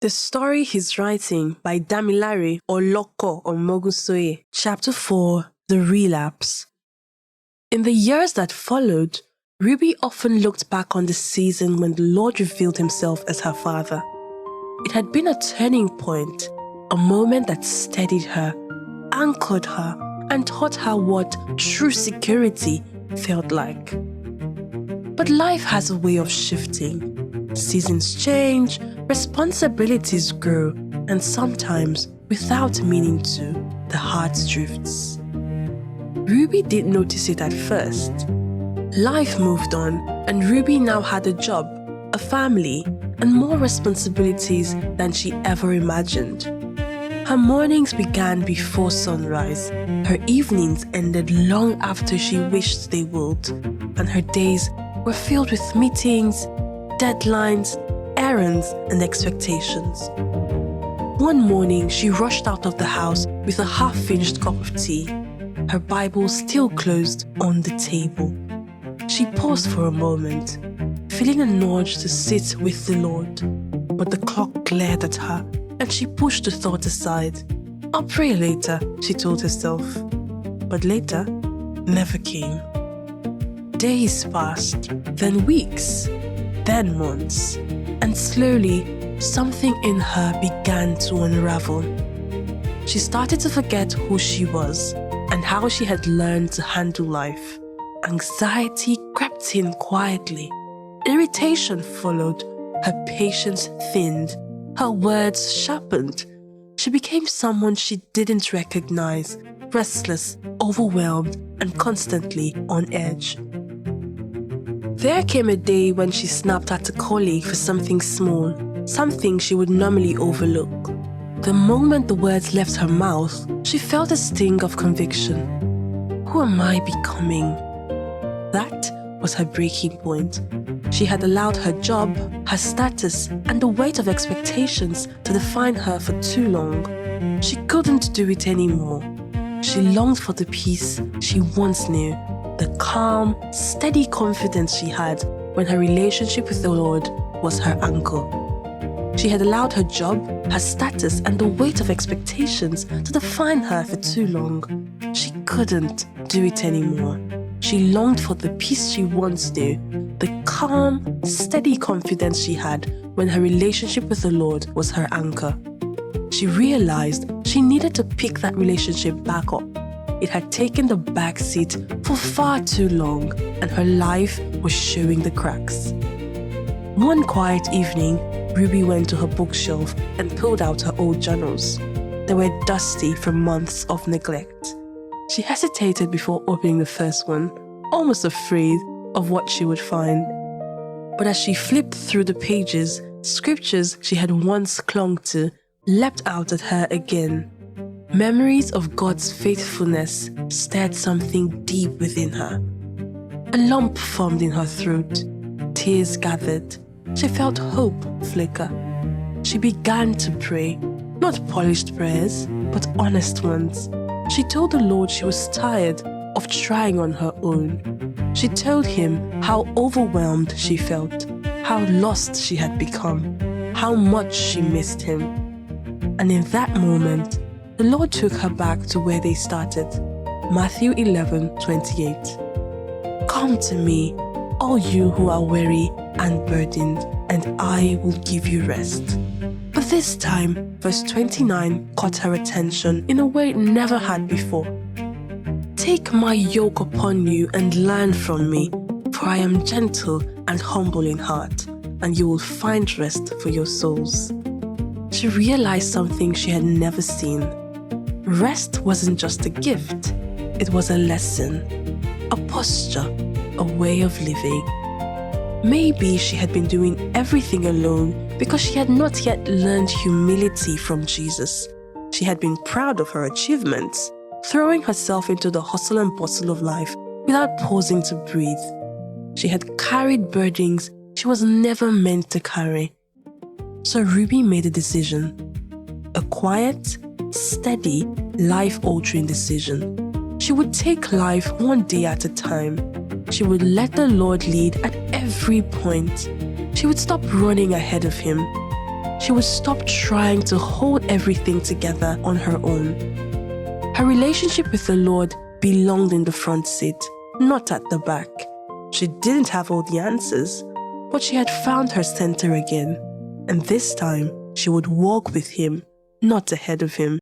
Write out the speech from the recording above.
The story he's writing by Damilare Oloko Omogunsoye, Chapter 4, The Relapse. In the years that followed, Ruby often looked back on the season when the Lord revealed himself as her father. It had been a turning point, a moment that steadied her, anchored her, and taught her what true security felt like. But life has a way of shifting. Seasons change, responsibilities grow, and sometimes, without meaning to, the heart drifts. Ruby didn't notice it at first. Life moved on, and Ruby now had a job, a family, and more responsibilities than she ever imagined. Her mornings began before sunrise, her evenings ended long after she wished they would, and her days were filled with meetings, deadlines, errands, and expectations. One morning, she rushed out of the house with a half-finished cup of tea, her Bible still closed on the table. She paused for a moment, feeling a nudge to sit with the Lord, but the clock glared at her, and she pushed the thought aside. "I'll pray later," she told herself. But later never came. Days passed, then weeks, then months, and slowly something in her began to unravel. She started to forget who she was and how she had learned to handle life. Anxiety crept in quietly. Irritation followed. Her patience thinned. Her words sharpened. She became someone she didn't recognize, restless, overwhelmed, and constantly on edge. There came a day when she snapped at a colleague for something small, something she would normally overlook. The moment the words left her mouth, she felt a sting of conviction. Who am I becoming? That was her breaking point. She had allowed her job, her status, and the weight of expectations to define her for too long. She couldn't do it anymore. She longed for the peace she once knew, the calm, steady confidence she had when her relationship with the Lord was her anchor. She had allowed her job, her status, and the weight of expectations to define her for too long. She couldn't do it anymore. She longed for the peace she once knew, the calm, steady confidence she had when her relationship with the Lord was her anchor. She realized she needed to pick that relationship back up. It had taken the back seat for far too long, and her life was showing the cracks. One quiet evening, Ruby went to her bookshelf and pulled out her old journals. They were dusty from months of neglect. She hesitated before opening the first one, almost afraid of what she would find. But as she flipped through the pages, scriptures she had once clung to leapt out at her again. Memories of God's faithfulness stirred something deep within her. A lump formed in her throat. Tears gathered. She felt hope flicker. She began to pray, not polished prayers, but honest ones. She told the Lord she was tired of trying on her own. She told him how overwhelmed she felt, how lost she had become, how much she missed him. And in that moment, the Lord took her back to where they started. Matthew 11:28. "Come to me, all you who are weary and burdened, and I will give you rest." But this time, verse 29 caught her attention in a way it never had before. "Take my yoke upon you and learn from me, for I am gentle and humble in heart, and you will find rest for your souls." She realized something she had never seen. Rest wasn't just a gift, it was a lesson, a posture, a way of living. Maybe she had been doing everything alone because she had not yet learned humility from Jesus. She had been proud of her achievements, throwing herself into the hustle and bustle of life without pausing to breathe. She had carried burdens she was never meant to carry. So Ruby made a decision. A quiet, steady, life-altering decision. She would take life one day at a time. She would let the Lord lead at every point. She would stop running ahead of him. she would stop trying to hold everything together on her own. Her relationship with the Lord belonged in the front seat, not at the back. She didn't have all the answers, but she had found her center again. And this time, she would walk with Him, not ahead of Him.